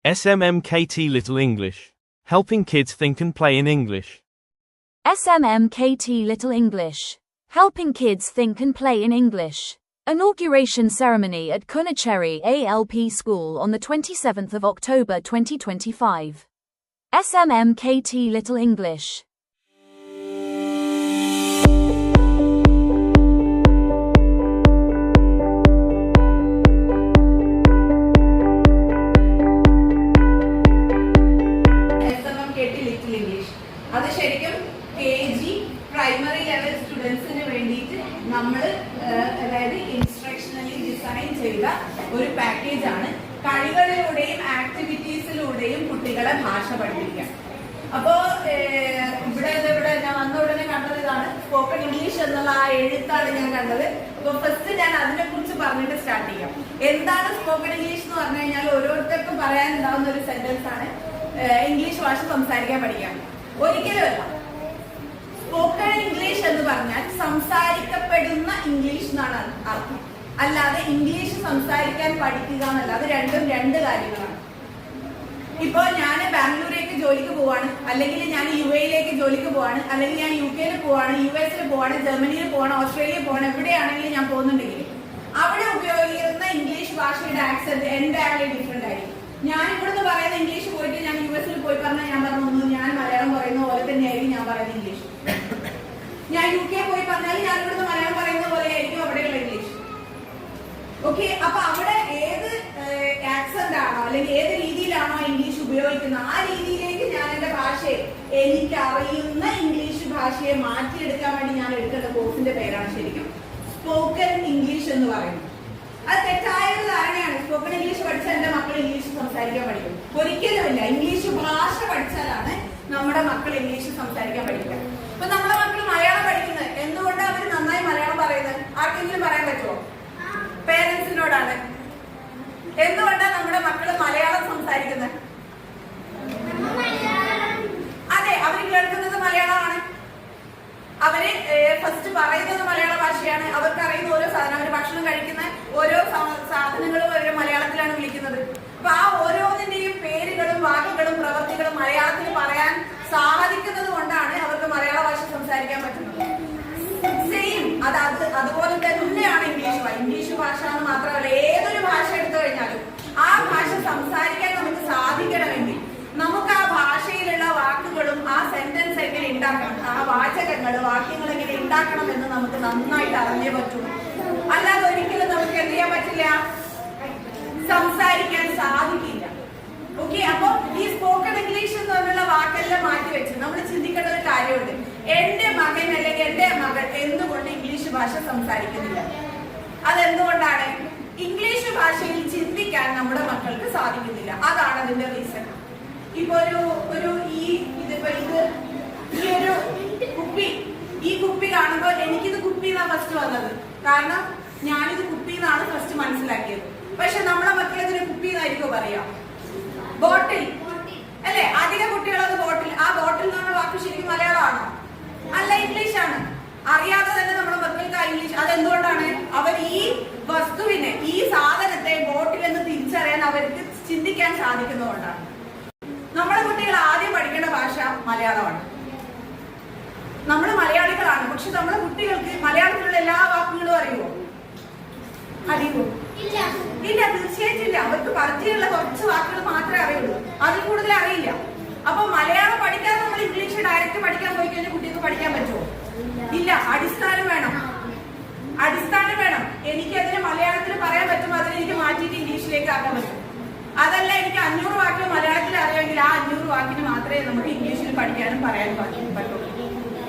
SMMKT Little English. Helping kids think and play in English. SMMKT Little English. Helping kids think and play in English. Inauguration ceremony at Kunacheri ALP School on the 27th of October 2025. SMMKT Little English. അത് ശരിക്കും KG primary level സ്റ്റുഡൻസിന് വേണ്ടിയിട്ട് നമ്മൾ അതായത് ഇൻസ്ട്രക്ഷണലി design ചെയ്ത ഒരു package ആണ്. കളികളിലൂടെയും ആക്ടിവിറ്റീസിലൂടെയും കുട്ടികളെ ഭാഷ പഠിപ്പിക്കുക. അപ്പോ ഇവിടെ ഞാൻ വന്ന ഉടനെ കണ്ടത് ഇതാണ്, സ്പോക്കൺ ഇംഗ്ലീഷ് എന്നുള്ള ആ എഴുത്താണ് ഞാൻ കണ്ടത്. അപ്പൊ ഫസ്റ്റ് ഞാൻ അതിനെ കുറിച്ച് പറഞ്ഞിട്ട് സ്റ്റാർട്ട് ചെയ്യാം. എന്താണ് സ്പോക്കൺ ഇംഗ്ലീഷ് എന്ന് പറഞ്ഞു കഴിഞ്ഞാൽ ഓരോരുത്തർക്കും പറയാനുണ്ടാവുന്ന ഒരു സെന്റൻസ് ആണ്, ഇംഗ്ലീഷ് ഭാഷ സംസാരിക്കാൻ പഠിക്കാം. ഒരിക്കലുമല്ല. സ്പോക്കൺ ഇംഗ്ലീഷ് എന്ന് പറഞ്ഞാൽ സംസാരിക്കപ്പെടുന്ന ഇംഗ്ലീഷ് എന്നാണ് അർത്ഥം, അല്ലാതെ ഇംഗ്ലീഷ് സംസാരിക്കാൻ പഠിക്കുക എന്നല്ല. അത് രണ്ടും രണ്ട് കാര്യങ്ങളാണ്. ഇപ്പൊ ഞാൻ ബാംഗ്ലൂരേക്ക് ജോലിക്ക് പോവാണ്, അല്ലെങ്കിൽ ഞാൻ UAE ജോലിക്ക് പോവാണ്, അല്ലെങ്കിൽ ഞാൻ UK പോവാണ്, US പോവാണ്, ജർമ്മനിയിൽ പോവാണ്, ഓസ്ട്രേലിയ പോവാണ്, എവിടെയാണെങ്കിലും ഞാൻ പോകുന്നുണ്ടെങ്കിൽ അവിടെ ഉപയോഗിക്കുന്ന ഇംഗ്ലീഷ് ഭാഷയുടെ ആക്സെന്റ് എൻറ്റയർലി ഡിഫറെന്റ് ആയിരിക്കും. ഞാൻ ഇവിടുന്ന് പറയുന്ന ഇംഗ്ലീഷ് പോയിട്ട് ഞാൻ US പോയി പറഞ്ഞാൽ ഞാൻ പറഞ്ഞു ഞാൻ മലയാളം പറയുന്ന പോലെ തന്നെയായിരിക്കും ഞാൻ പറയുന്ന ഇംഗ്ലീഷ്. ഞാൻ UK പോയി പറഞ്ഞാൽ ഞാൻ ഇവിടുന്ന് മലയാളം പറയുന്ന പോലെ ആയിരിക്കും അവിടെയുള്ള ഇംഗ്ലീഷ്. ഓക്കെ, അപ്പൊ അവിടെ ഏത് ആക്സെന്റ് ആണോ അല്ലെങ്കിൽ ഏത് രീതിയിലാണോ ഇംഗ്ലീഷ് ഉപയോഗിക്കുന്നത് ആ രീതിയിലേക്ക് ഞാൻ എന്റെ ഭാഷയെ, എനിക്ക് അറിയുന്ന ഇംഗ്ലീഷ് ഭാഷയെ മാറ്റിയെടുക്കാൻ വേണ്ടി ഞാൻ എടുക്കുന്ന കോഴ്സിന്റെ പേരാണ് ശരിക്കും സ്പോക്കൺ ഇംഗ്ലീഷ് എന്ന് പറയുന്നത്. അത് തെറ്റായ ഒരു ധാരണയാണ്. സ്പോക്കൺ ഇംഗ്ലീഷ് പഠിച്ചാൽ എന്റെ മക്കൾ ഇംഗ്ലീഷ് സംസാരിക്കാൻ പഠിക്കും. ഒരിക്കലുമില്ല. ഇംഗ്ലീഷ് ഭാഷ പഠിച്ചാലാണ് നമ്മുടെ മക്കൾ ഇംഗ്ലീഷ് സംസാരിക്കാൻ പഠിക്കുക. ഇപ്പൊ നമ്മുടെ മക്കൾ മലയാളം പഠിക്കുന്നത് എന്തുകൊണ്ടാണ് അവർ നന്നായി മലയാളം പറയുന്നത്? ആർക്കെങ്കിലും പറയാൻ പറ്റുമോ? പേരൻസിനോടാണ്. എന്തുകൊണ്ടാണ് നമ്മുടെ മക്കള് മലയാളം സംസാരിക്കുന്നത്? അതെ, അവർ കേൾക്കുന്നത് മലയാളമാണ്, അവര് ഫസ്റ്റ് പറയുന്നത് മലയാള ഭാഷയാണ്, അവർക്ക് അറിയുന്ന ഓരോ സാധനം, അവർ ഭക്ഷണം കഴിക്കുന്ന ഓരോ സാധനങ്ങളും അവര് മലയാളത്തിലാണ് വിളിക്കുന്നത്. അപ്പൊ ആ ഓരോന്നിന്റെയും പേരുകളും വാക്കുകളും പ്രവൃത്തികളും മലയാളത്തിൽ പറയാൻ സാധിക്കുന്നത് കൊണ്ടാണ് അവർക്ക് മലയാള ഭാഷ സംസാരിക്കാൻ പറ്റുന്നത്. സെയിം അതുപോലെ തന്നെയാണ് ഇംഗ്ലീഷ് ഭാഷ. ഇംഗ്ലീഷ് ഭാഷ എന്ന് മാത്രമല്ല, ഏതൊരു ഭാഷ എടുത്തു കഴിഞ്ഞാലും ആ ഭാഷ സംസാരിക്കാൻ നമുക്ക് സാധിക്കണമെങ്കിൽ നമുക്ക് ആ ഭാഷയിലുള്ള വാക്കുകളും ആ സെന്റൻസ് എങ്ങനെ ഉണ്ടാക്കണം, ആ വാചകങ്ങൾ വാക്യങ്ങൾ എങ്ങനെ ഉണ്ടാക്കണം എന്ന് നമുക്ക് നന്നായിട്ട് അറിഞ്ഞേ പറ്റൂ. അല്ലാതെ ഒരിക്കലും നമുക്ക് എന്ത് ചെയ്യാൻ പറ്റില്ല, സംസാരിക്കാൻ സാധിക്കില്ല. ഓക്കെ, അപ്പൊ ഈ സ്പോക്കൺ ഇംഗ്ലീഷ് എന്ന് പറഞ്ഞുള്ള വാക്കെല്ലാം മാറ്റി വെച്ച് നമ്മൾ ചിന്തിക്കേണ്ട ഒരു കാര്യമുണ്ട്. എന്റെ മകൻ അല്ലെങ്കിൽ എന്റെ മകൾ എന്തുകൊണ്ട് ഇംഗ്ലീഷ് ഭാഷ സംസാരിക്കുന്നില്ല? അതെന്തുകൊണ്ടാണ്? ഇംഗ്ലീഷ് ഭാഷയിൽ ചിന്തിക്കാൻ നമ്മുടെ മക്കൾക്ക് സാധിക്കുന്നില്ല. അതാണ് അതിന്റെ റീസൺ. ഇപ്പൊ ഈ കുപ്പി കാണുമ്പോൾ എനിക്കിത് കുപ്പി എന്നാണ് ഫസ്റ്റ് വന്നത്. കാരണം ഞാനിത് കുപ്പി എന്നാണ് ഫസ്റ്റ് മനസ്സിലാക്കിയത്. പക്ഷെ നമ്മളെ മക്കൾ ഇതിന് കുപ്പി എന്നായിരിക്കും പറയാ. ബോട്ടിൽ അല്ലെ, അധിക കുട്ടികൾ അത് ബോട്ടിൽ. ആ ബോട്ടിൽ എന്ന് പറഞ്ഞ വാക്ക് ശരിക്കും മലയാളമാണോ? അല്ല, ഇംഗ്ലീഷ് ആണ്. അറിയാതെ തന്നെ നമ്മുടെ മക്കൾക്ക് ആ ഇംഗ്ലീഷ്. അതെന്തുകൊണ്ടാണ്? അവർ ഈ വസ്തുവിനെ, ഈ സാധനത്തെ ബോട്ടിൽ എന്ന് തിരിച്ചറിയാൻ അവർക്ക് ചിന്തിക്കാൻ സാധിക്കുന്നതുകൊണ്ടാണ്. നമ്മുടെ കുട്ടികൾ ആദ്യം പഠിക്കേണ്ട ഭാഷ മലയാളമാണ്. നമ്മൾ മലയാളികളാണ്, പക്ഷെ നമ്മുടെ കുട്ടികൾക്ക് മലയാളത്തിലുള്ള എല്ലാ വാക്കുകളും അറിയുമോ? അറിയുമോ? ഇല്ല, തീർച്ചയായിട്ടും ഇല്ല. അവർക്ക് പരിചയമുള്ള കുറച്ച് വാക്കുകൾ മാത്രമേ അറിയുള്ളൂ, അതിൽ കൂടുതൽ അറിയില്ല. അപ്പൊ മലയാളം പഠിക്കാതെ നമ്മൾ ഇംഗ്ലീഷ് ഡയറക്റ്റ് പഠിക്കാൻ പോയി കഴിഞ്ഞാൽ കുട്ടികൾക്ക് പഠിക്കാൻ പറ്റുമോ? ഇല്ല. അടിസ്ഥാനം വേണം. എനിക്ക് അതിന് മലയാളത്തിൽ പറയാൻ പറ്റും, അതിന് എനിക്ക് മാറ്റിയിട്ട് ഇംഗ്ലീഷിലേക്ക് ആക്കാൻ പറ്റും. അതല്ല, എനിക്ക് 500 വാക്കുകൾ മലയാളത്തിൽ അറിയാമെങ്കിൽ ആ 500 വാക്കിന് മാത്രമേ നമുക്ക് ഇംഗ്ലീഷിൽ പഠിക്കാനും പറയാനും പറ്റുള്ളൂ.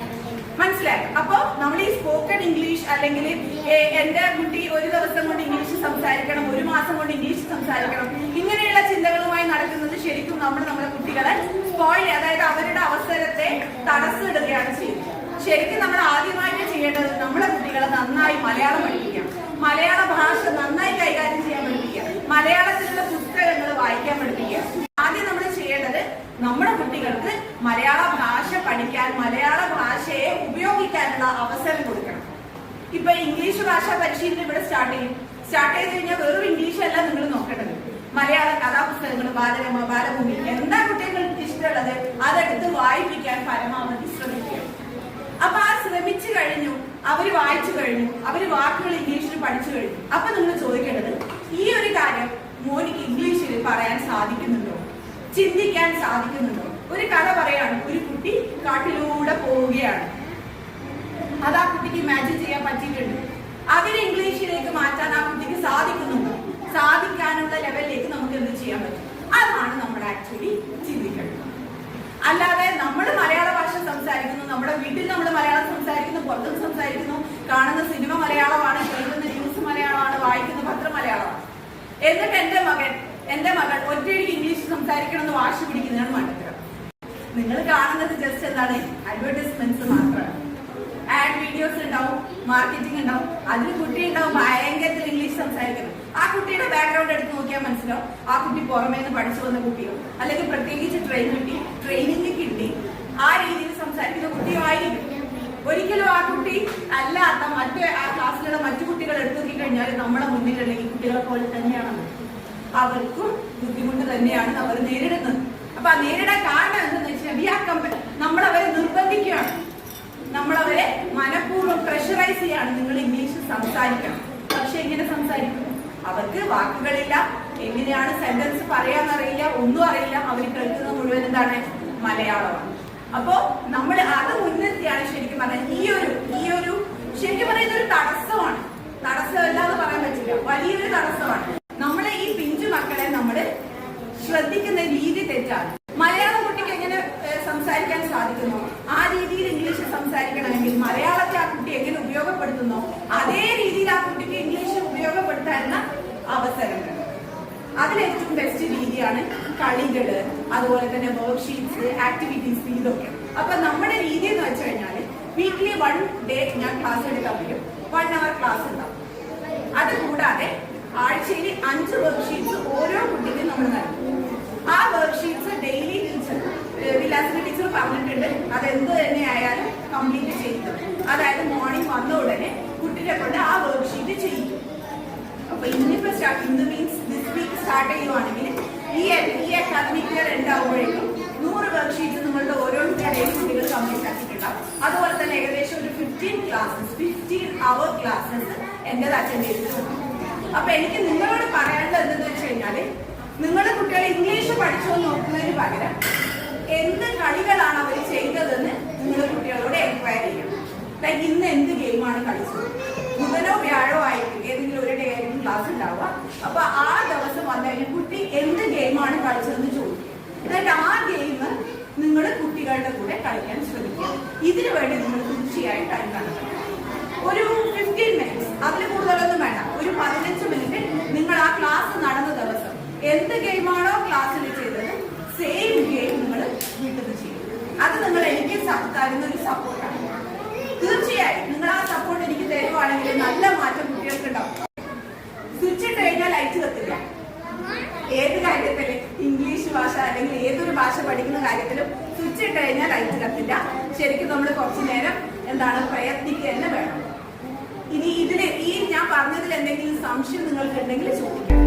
മനസ്സിലായി? അപ്പൊ നമ്മൾ ഈ സ്പോക്കൺ ഇംഗ്ലീഷ് അല്ലെങ്കിൽ എന്റെ കുട്ടി ഒരു ദിവസം കൊണ്ട് ഇംഗ്ലീഷ് സംസാരിക്കണം, ഒരു മാസം കൊണ്ട് ഇംഗ്ലീഷ് സംസാരിക്കണം, ഇങ്ങനെയുള്ള ചിന്തകളുമായി നടക്കുന്നത് ശരിക്കും നമ്മുടെ കുട്ടികളെ സ്പോയിൽ, അതായത് അവരുടെ അവസരത്തെ തടസ്സമിടുകയാണ് ചെയ്യുന്നത്. ശരിക്കും നമ്മൾ ആദ്യമായിട്ട് ചെയ്യേണ്ടത് നമ്മുടെ കുട്ടികളെ നന്നായി മലയാളം പഠിപ്പിക്കാം, മലയാള ഭാഷ നന്നായി കൈകാര്യം ചെയ്യാൻ പഠിപ്പിക്കുക, മലയാളത്തിലുള്ള പുസ്തകങ്ങൾ വായിക്കാൻ പഠിപ്പിക്കുക. ആദ്യം നമ്മൾ ചെയ്യേണ്ടത് നമ്മുടെ കുട്ടികൾക്ക് മലയാള ഭാഷ പഠിക്കാൻ, മലയാള ഭാഷയെ ഉപയോഗിക്കാനുള്ള അവസരം കൊടുക്കണം. ഇപ്പൊ ഇംഗ്ലീഷ് ഭാഷ പരിശീലനം ഇവിടെ സ്റ്റാർട്ട് ചെയ്ത് കഴിഞ്ഞാൽ വെറും ഇംഗ്ലീഷ് അല്ല നിങ്ങൾ നോക്കേണ്ടത്. മലയാള കഥാപുസ്തകങ്ങൾ, ബാലരമ, ബാലഭൂമി, എന്താ കുട്ടികൾക്ക് ഇഷ്ടമുള്ളത് അതെടുത്ത് വായിപ്പിക്കാൻ പരമാവധി ശ്രമിക്കുക. അപ്പൊ ആ ശ്രമിച്ചു കഴിഞ്ഞു, അവര് വായിച്ചു കഴിഞ്ഞു, അവര് വാക്കുകൾ ഇംഗ്ലീഷിൽ പഠിച്ചു കഴിഞ്ഞു. അപ്പൊ നിങ്ങൾ ചോദിക്കേണ്ടത്, ഈ ഒരു കാര്യം മോനിക്ക് ഇംഗ്ലീഷിൽ പറയാൻ സാധിക്കുന്നുണ്ടോ, ചിന്തിക്കാൻ സാധിക്കുന്നുണ്ടോ? ഒരു കഥ പറയാണ്, ഒരു കുട്ടി കാട്ടിലൂടെ പോവുകയാണ്. അത് ആ കുട്ടിക്ക് ഇമാജിൻ ചെയ്യാൻ പറ്റിയിട്ടുണ്ട്. അതിനെ ഇംഗ്ലീഷിലേക്ക് മാറ്റാൻ ആ കുട്ടിക്ക് സാധിക്കുന്നുണ്ടോ? സാധിക്കാനുള്ള ലെവലിലേക്ക് നമുക്ക് എന്ത് ചെയ്യാൻ പറ്റും? അതാണ് നമ്മൾ ആക്ച്വലി ചിന്തിക്കേണ്ടത്. അല്ലാതെ നമ്മൾ മലയാള ഭാഷ സംസാരിക്കുന്നു, നമ്മുടെ വീട്ടിൽ നമ്മൾ മലയാളം സംസാരിക്കുന്നു, പുറത്തും സംസാരിക്കുന്നു, കാണുന്ന സിനിമ മലയാളമാണ്, കേൾക്കുന്ന ന്യൂസ് മലയാളമാണ്, വായിക്കുന്ന പത്രം മലയാളമാണ്. എന്നിട്ട് എന്റെ മകൾ ഒറ്റയടിക്ക് ഇംഗ്ലീഷ് സംസാരിക്കണം എന്ന് വാശി പിടിക്കുന്നതാണ് മണ്ടത്തരം. നിങ്ങൾ കാണുന്നത് ജസ്റ്റ് എന്താണ്, അഡ്വർടൈസ്മെന്റ്സ് മാത്രമാണ്. ആഡ് വീഡിയോസ് ഉണ്ടാവും, മാർക്കറ്റിംഗ് ഉണ്ടാവും, അതിൽ കുട്ടി ഉണ്ടാവും ഭയങ്കരത്തിൽ ഇംഗ്ലീഷ് സംസാരിക്കുന്നത്. ആ കുട്ടിയുടെ ബാക്ക്ഗ്രൗണ്ട് എടുത്ത് നോക്കിയാൽ മനസ്സിലാവും, ആ കുട്ടി പുറമേ നിന്ന് പഠിച്ചു വന്ന കുട്ടിയോ അല്ലെങ്കിൽ പ്രത്യേകിച്ച് ട്രെയിനിങ് കിട്ടി ആ രീതിയിൽ സംസാരിക്കുന്ന കുട്ടിയോ ആയിരിക്കും. ഒരിക്കലും ആ കുട്ടി അല്ലാത്ത ആ ക്ലാസ്സിലുള്ള മറ്റു കുട്ടികൾ എടുത്തു നോക്കി കഴിഞ്ഞാൽ നമ്മളെ മുന്നിലുള്ള ഈ കുട്ടികളെ പോലെ തന്നെയാണ്, അവർക്കും ബുദ്ധിമുട്ട് തന്നെയാണ് അവർ നേരിടുന്നത്. അപ്പൊ ആ നേരിടാൻ കാരണം എന്തെന്ന് വെച്ചാൽ നമ്മളവരെ നിർബന്ധിക്കുകയാണ്, നമ്മളവരെ മനഃപൂർവ്വം പ്രഷറൈസ് ചെയ്യാണ്. നിങ്ങൾ ഇംഗ്ലീഷ് സംസാരിക്കണം. പക്ഷെ എങ്ങനെ സംസാരിക്കും? അവർക്ക് വാക്കുകളില്ല, എങ്ങനെയാണ് സെന്റൻസ് പറയാന്നറിയില്ല, ഒന്നും അറിയില്ല. അവർ കേൾക്കുന്നത് മുഴുവൻ എന്താണ്, മലയാളമാണ്. അപ്പോ നമ്മൾ അത് മുൻനിർത്തിയാണ് ശരിക്കും പറഞ്ഞാൽ ഈ ഒരു ശരിക്കും പറയുന്ന ഒരു തടസ്സമാണ്. തടസ്സമല്ല എന്ന് പറയാൻ പറ്റില്ല, വലിയൊരു തടസ്സമാണ്. നമ്മളെ ഈ പിഞ്ചു മക്കളെ നമ്മൾ ശ്രദ്ധിക്കുന്ന രീതി തെറ്റാണ്. മലയാളം കുട്ടിക്ക് എങ്ങനെ സംസാരിക്കാൻ സാധിക്കുന്നു, ആ രീതിയിൽ ഇംഗ്ലീഷ് സംസാരിക്കണമെങ്കിൽ മലയാളത്തെ ആ കുട്ടി എങ്ങനെ ഉപയോഗപ്പെടുത്തുന്നോ അതേ രീതിയിൽ ആ കുട്ടിക്ക് ഇംഗ്ലീഷ് ഉപയോഗപ്പെടുത്താനുള്ള അവസരങ്ങൾ. അതിലേറ്റവും ബെസ്റ്റ് രീതിയാണ് കളികള്, അതുപോലെ തന്നെ വർക്ക്ഷീറ്റ്സ്, ആക്ടിവിറ്റീസ്, ഇതൊക്കെ. അപ്പൊ നമ്മുടെ രീതി എന്ന് വെച്ച് കഴിഞ്ഞാൽ വീക്ക്ലി 1 ഡേ ഞാൻ ക്ലാസ് എടുക്കാൻ പറ്റും, 1 hour ക്ലാസ് ഉണ്ടാവും. അത് കൂടാതെ ആഴ്ചയിൽ 5 വർക്ക്ഷീറ്റ്സ് ഓരോ കുട്ടിക്കും നമ്മൾ നൽകും. ആ വർക്ക്ഷീറ്റ്സ് ഡെയിലി വിലാസിന്റെ ടീച്ചർ പറഞ്ഞിട്ടുണ്ട്, അതെന്ത് തന്നെ ആയാലും കംപ്ലീറ്റ് ചെയ്തു. അതായത് മോർണിംഗ് വന്ന ഉടനെ കുട്ടിയെ കൊണ്ട് ആ വർക്ക്ഷീറ്റ് ചെയ്യും. അപ്പൊ ഇന്നിപ്പോ ഇന്ന് മീൻസ് ദിസ് വീക്ക് സ്റ്റാർട്ട് ചെയ്യുവാണെങ്കിൽ ഈ അക്കാദമിക് ഇയർ ഉണ്ടാവുമ്പോഴേക്കും 100 വർക്ക്ഷീറ്റ്സ് നിങ്ങളുടെ ഓരോരുത്തരുടെയും കുട്ടികൾ കംപ്ലീറ്റ് ആക്കിയിട്ടുണ്ടാവും. അതുപോലെ തന്നെ ഏകദേശം ഒരു 15 hour ക്ലാസ്സസ് എന്റേത് അറ്റൻഡ് ചെയ്തിട്ടുണ്ട്. അപ്പൊ എനിക്ക് നിങ്ങളോട് പറയാനുള്ളത് എന്തെന്ന് വെച്ച് കഴിഞ്ഞാല്, നിങ്ങളുടെ കുട്ടികൾ ഇംഗ്ലീഷ് പഠിച്ചോ നോക്കുന്നതിന് പകരം എന്ത് കളികളാണ് അവർ ചെയ്തതെന്ന് നിങ്ങളുടെ കുട്ടികളോട് എൻക്വയർ ചെയ്യണം. ലൈക്ക് ഇന്ന് എന്ത് ഗെയിമാണ് കളിച്ചത്, ബുധനോ വ്യാഴോ ആയിരിക്കും ഏതെങ്കിലും ഒരു ഡേ ആയിരിക്കും ക്ലാസ് ഉണ്ടാവുക. അപ്പൊ ആ ദിവസം വന്നു കഴിഞ്ഞാൽ കുട്ടി എന്ത് ഗെയിമാണ് കളിച്ചതെന്ന് ചോദിക്കും. എന്നിട്ട് ആ ഗെയിം നിങ്ങൾ കുട്ടികളുടെ കൂടെ കളിക്കാൻ ശ്രമിക്കുക. ഇതിനു വേണ്ടി നിങ്ങൾ തീർച്ചയായും ടൈം കണ്ടെത്തണം. ഒരു 15 minutes, അതിൽ കൂടുതലൊന്നും വേണ്ട, ഒരു 15 മിനിറ്റ് നിങ്ങൾ ആ ക്ലാസ് നടന്ന ദിവസം എന്ത് ഗെയിമാണോ ക്ലാസ്സിൽ ചെയ്തത് സെയിം ഗെയിം നിങ്ങൾ വീട്ടിൽ ചെയ്യും. അത് നിങ്ങൾ എനിക്ക് തരുന്ന ഒരു സപ്പോർട്ടാണ്. തീർച്ചയായും നിങ്ങൾ ആ സപ്പോർട്ട് എനിക്ക് തരുവാണെങ്കിൽ നല്ല മാറ്റം കുട്ടികൾക്ക് ഉണ്ടാവും. സ്വിച്ച് ഇട്ട് കഴിഞ്ഞാൽ ലൈറ്റ് കത്തില്ല. ഏത് കാര്യത്തിലും ഇംഗ്ലീഷ് ഭാഷ അല്ലെങ്കിൽ ഏതൊരു ഭാഷ പഠിക്കുന്ന കാര്യത്തിലും സ്വിച്ച് ഇട്ട് കഴിഞ്ഞാൽ ലൈറ്റ് കത്തില്ല. ശരിക്കും നമ്മൾ കുറച്ചു നേരം പ്രയത്നിക്കുക തന്നെ വേണം. ഇനി ഈ ഞാൻ പറഞ്ഞതിൽ എന്തെങ്കിലും സംശയം നിങ്ങൾക്ക് ഉണ്ടെങ്കിൽ ചോദിക്കാം.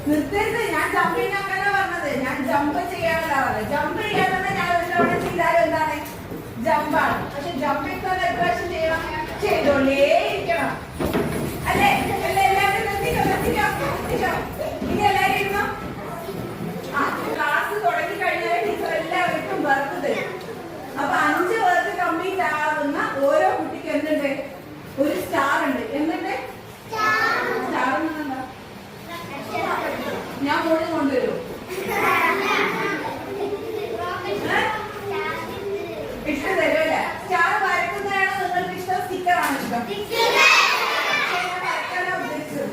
നിർത്തരുത്. ഞാൻ ജമ്പിങ് ആക്കാനാ പറഞ്ഞത്. ഞാൻ ജമ്പ് ചെയ്യാനല്ല പറഞ്ഞത്. ജമ്പ് ചെയ്യാൻ ഞാൻ ഒരു തവണ ചെയ്താലും എന്താണ്, ജമ്പാണ്. പക്ഷെ ജമ്പ് എത്ര പ്രാവശ്യം ചെയ്യണം, ചെയ്തോണ്ടേ ഇരിക്കണം. അല്ലേ? എല്ലാവരും നിർത്തിക്കോ. ഇനി എല്ലാവരും ഇരുന്നോ. ക്ലാസ് തുടങ്ങി കഴിഞ്ഞാൽ ടീച്ചർ എല്ലാവർക്കും വർക്ക് തരും. അപ്പൊ 5 വർക്ക് കംപ്ലീറ്റ് ആവുന്ന ഓരോ കുട്ടിക്ക് എന്തുണ്ട്, ഒരു സ്റ്റാർ ഉണ്ട്. എന്നിട്ട് സ്റ്റാർ എന്താ, ഞാൻ മോളിൽ കൊണ്ടുവരും. ഇഷ്ടം തരുമല്ലേ? സ്റ്റാർ വരക്കുന്നതാണോ നിങ്ങൾക്ക് ഇഷ്ടം, സ്റ്റിക്കറാണോ ഇഷ്ടം? വരക്കാനോ ഉദ്ദേശിച്ചത്?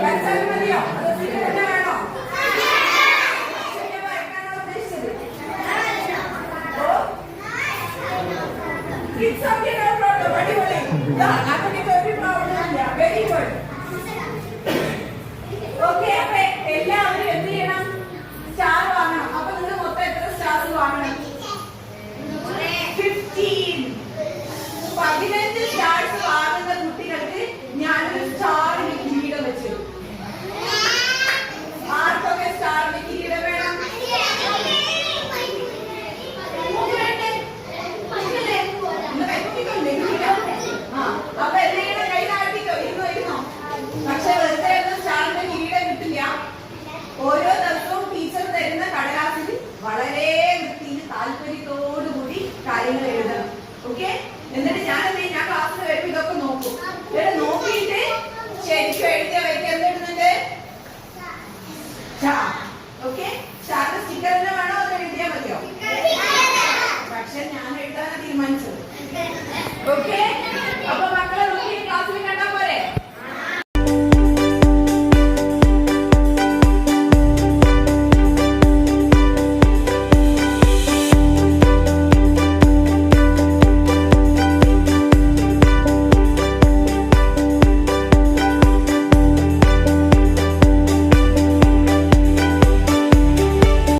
വരച്ചാലും മതിയോ, അതോ സ്റ്റിക്കർ തന്നെ വേണോ? വരക്കാനോ ഉദ്ദേശിച്ചത്? It's okay, no problem. അടിപൊളി. ആ കുട്ടിക്ക് ഒരു പ്രോബ്ലം ഇല്ല. Very good. ഓക്കെ, അപ്പൊ എല്ലാവരും എന്ത് ചെയ്യണം, സ്റ്റാർ വാങ്ങണം. അപ്പൊ നിങ്ങൾ മൊത്തം എത്ര സ്റ്റാർസ് വാങ്ങണം? 15. 15 സ്റ്റാർസ് വാങ്ങുന്ന കുട്ടികൾക്ക് ഞാനൊരു സ്റ്റാറിന് കിരീടം വെച്ചു. ആർക്കൊക്കെ സ്റ്റാറിന് കിരീടം വേണം? അപ്പൊ എന്തെങ്കിലും കൈ താഴ്ത്തിക്കോ, ഇരുന്നോ. പക്ഷെ വെറുതെ ഒന്നും സ്റ്റാറിന്റെ കിരീടം കിട്ടില്ല. ഓരോ ദിവസവും ടീച്ചർ തരുന്ന കടലാസിൽ വളരെ വൃത്തിയിൽ താല്പര്യത്തോടുകൂടി കാര്യങ്ങൾ എഴുതണം. ഓക്കെ? എന്നിട്ട് ഞാൻ ക്ലാസ്സിൽ വരുമ്പോ ഇതൊക്കെ നോക്കും. ഇവിടെ നോക്കിയിട്ട് ശരിക്കും എഴുതിയ വ്യക്തി എന്തെഴുതുന്നുണ്ട്? ഓക്കെ? സ്റ്റാറിന്റെ സ്റ്റിക്കർ തന്നെ വേണോ, അത് എഴുതിയാൽ മതിയോ? പക്ഷെ ഞാൻ എഴുതാനാണ് തീരുമാനിച്ചത്. ഓക്കെ?